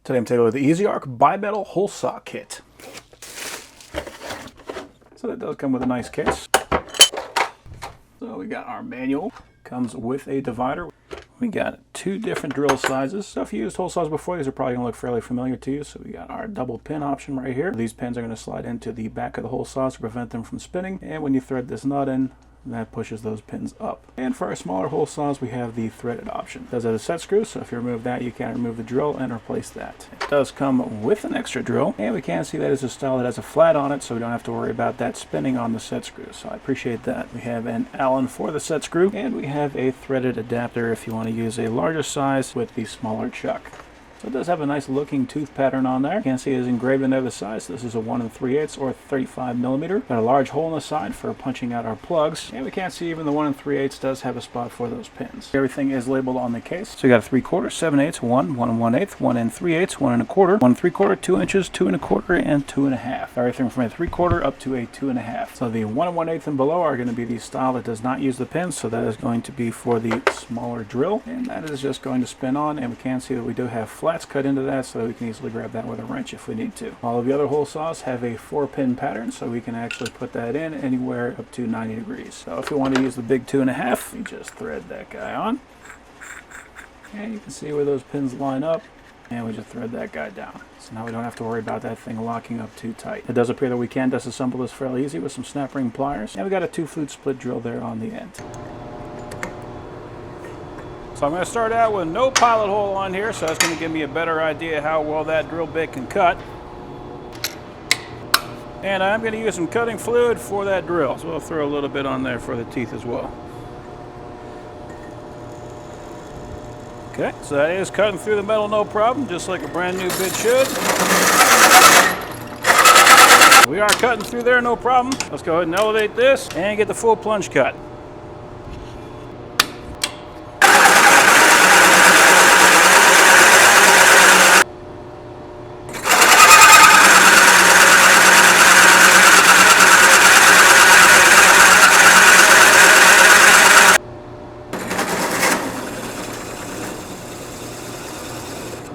Today I'm taking a look at the EZARC bimetal hole saw kit. So that does come with a nice case. So we got our manual, comes with a divider. We got two different drill sizes. So if you used hole saws before, these are probably going to look fairly familiar to you. So we got our double pin option right here. These pins are going to slide into the back of the hole saws to prevent them from spinning. And when you thread this nut in, that pushes those pins up. And for our smaller hole saws, we have the threaded option. It does have a set screw, so if you remove that, you can remove the drill and replace that. It does come with an extra drill, and we can see that it's a style that has a flat on it, so we don't have to worry about that spinning on the set screw. So I appreciate that. We have an Allen for the set screw, and we have a threaded adapter if you want to use a larger size with the smaller chuck. So it does have a nice looking tooth pattern on there. You can see it is engraved in there the size. This is a 1 3/8 or 35 millimeter. Got a large hole in the side for punching out our plugs. And we can't see even the 1 3/8 does have a spot for those pins. Everything is labeled on the case. So you got a 3/4, 7/8, 1, 1 1/8, 1 3/8, 1 1/4, 1 3/4, 2 inches, 2 1/4, and 2 1/2. Everything from a 3/4 up to a 2 1/2. So the 1 1/8 and below are going to be the style that does not use the pins. So that is going to be for the smaller drill. And that is just going to spin on. And we can see that we do have flats cut into that, so we can easily grab that with a wrench if we need to. All of the other hole saws have a 4-pin pattern, so we can actually put that in anywhere up to 90 degrees. So if you want to use the big 2 1/2, you just thread that guy on. And you can see where those pins line up, and we just thread that guy down. So now we don't have to worry about that thing locking up too tight. It does appear that we can disassemble this fairly easy with some snap ring pliers. And we got a 2-flute split drill there on the end. So I'm going to start out with no pilot hole on here, so that's going to give me a better idea how well that drill bit can cut. And I'm going to use some cutting fluid for that drill, so we'll throw a little bit on there for the teeth as well. Okay, so that is cutting through the metal no problem, just like a brand new bit should. We are cutting through there no problem. Let's go ahead and elevate this and get the full plunge cut.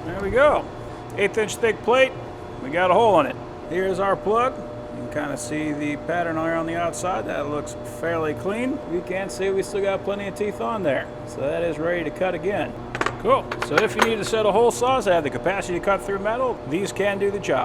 There we go. 1/8-inch thick plate. We got a hole in it. Here's our plug. You can kind of see the pattern there on the outside. That looks fairly clean. You can see we still got plenty of teeth on there. So that is ready to cut again. Cool. So if you need a set of hole saws that have the capacity to cut through metal, these can do the job.